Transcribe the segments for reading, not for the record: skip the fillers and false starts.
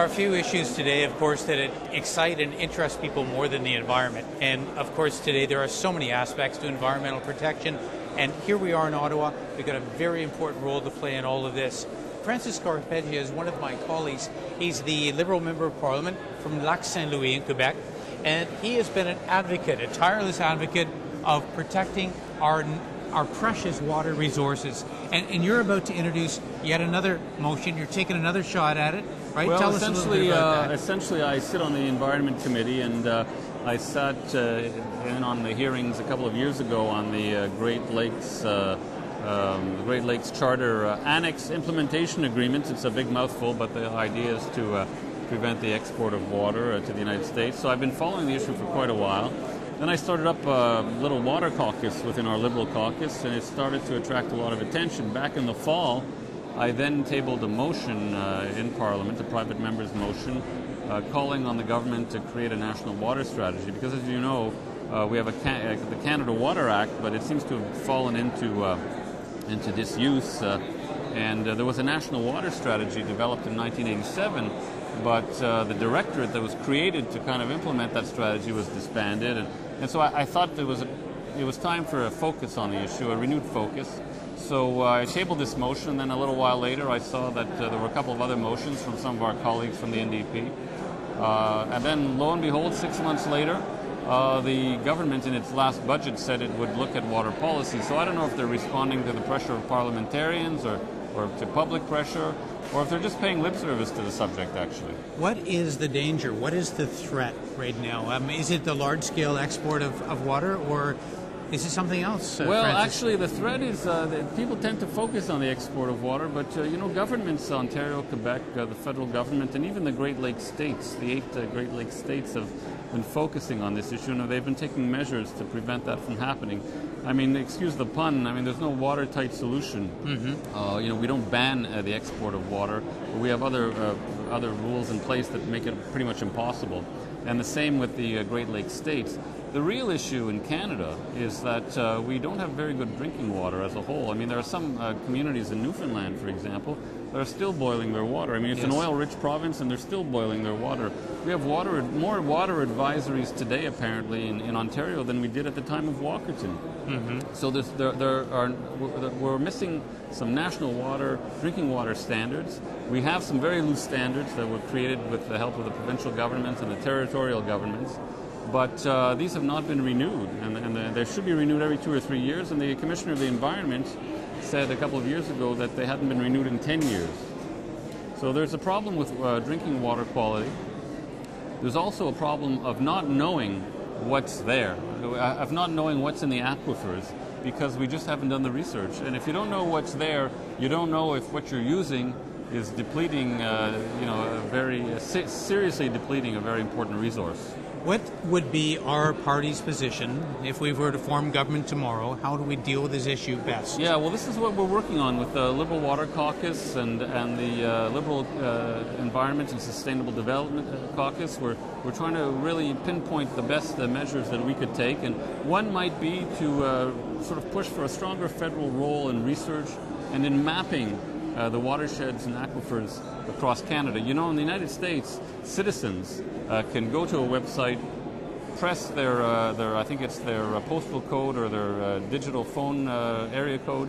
are a few issues today, of course, that excite and interest people more than the environment. And of course, today there are so many aspects to environmental protection. And here we are in Ottawa. We've got a very important role to play in all of this. Francis Scarpaleggia is one of my colleagues. He's the Liberal Member of Parliament from Lac-Saint-Louis in Quebec. And he has been an advocate, a tireless advocate of protecting our precious water resources. And you're about to introduce yet another motion. You're taking another shot at it, right? Well, Tell us a little bit about that. Essentially, I sit on the Environment Committee, and I sat in on the hearings a couple of years ago on the Great Lakes Charter Annex Implementation Agreement. It's a big mouthful, but the idea is to prevent the export of water to the United States. So I've been following the issue for quite a while. Then I started up a little water caucus within our Liberal caucus, and it started to attract a lot of attention. Back in the fall, I then tabled a motion in Parliament, a private member's motion, calling on the government to create a national water strategy. Because as you know, we have the Canada Water Act, but it seems to have fallen into disuse. And there was a national water strategy developed in 1987, but the directorate that was created to kind of implement that strategy was disbanded. And so I thought it was time for a focus on the issue, a renewed focus. So I tabled this motion, and then a little while later I saw that there were a couple of other motions from some of our colleagues from the NDP. And then lo and behold, 6 months later, the government in its last budget said it would look at water policy. So I don't know if they're responding to the pressure of parliamentarians or to public pressure, or if they're just paying lip service to the subject, actually. What is the danger? What is the threat right now? Is it the large-scale export of water, or is it something else? Well, Francis? actually, the threat is that people tend to focus on the export of water, but governments, Ontario, Quebec, the federal government, and even the Great Lakes states, the 8 Great Lakes states have been focusing on this issue, and they've been taking measures to prevent that from happening. I mean, excuse the pun, I mean, there's no watertight solution. Mm-hmm. We don't ban the export of water, but we have other rules in place that make it pretty much impossible. And the same with the Great Lakes states. The real issue in Canada is that we don't have very good drinking water as a whole. I mean, there are some communities in Newfoundland, for example, that are still boiling their water. I mean, it's an oil-rich province, and they're still boiling their water. We have more water advisories today, apparently, in Ontario than we did at the time of Walkerton. Mm-hmm. So we're missing some national drinking water standards. We have some very loose standards that were created with the help of the provincial governments and the territorial governments. But these have not been renewed, and they should be renewed every 2 or 3 years. And the Commissioner of the Environment said a couple of years ago that they hadn't been renewed in 10 years. So there's a problem with drinking water quality. There's also a problem of not knowing what's there, of not knowing what's in the aquifers, because we just haven't done the research. And if you don't know what's there, you don't know if what you're using is depleting, seriously depleting a very important resource. What would be our party's position if we were to form government tomorrow? How do we deal with this issue best? Yeah, well, this is what we're working on with the Liberal Water Caucus and the Liberal Environment and Sustainable Development Caucus. We're trying to really pinpoint the best measures that we could take, and one might be to sort of push for a stronger federal role in research and in mapping the watersheds and aquifers across Canada. You know, in the United States, citizens can go to a website, press their I think it's their postal code or their digital phone area code,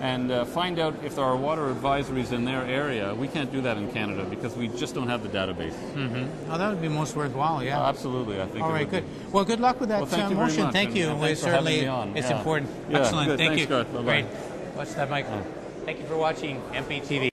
and find out if there are water advisories in their area. We can't do that in Canada because we just don't have the database. Mm-hmm. Oh, that would be most worthwhile, yeah. Absolutely, I think. All right, good. Well, good luck with that motion. Thank you. Thanks for having me on. It's important. Yeah, excellent. good. Thank Thanks, you. Garth. Bye-bye. Great. Watch that mic. Thank you for watching MPtv.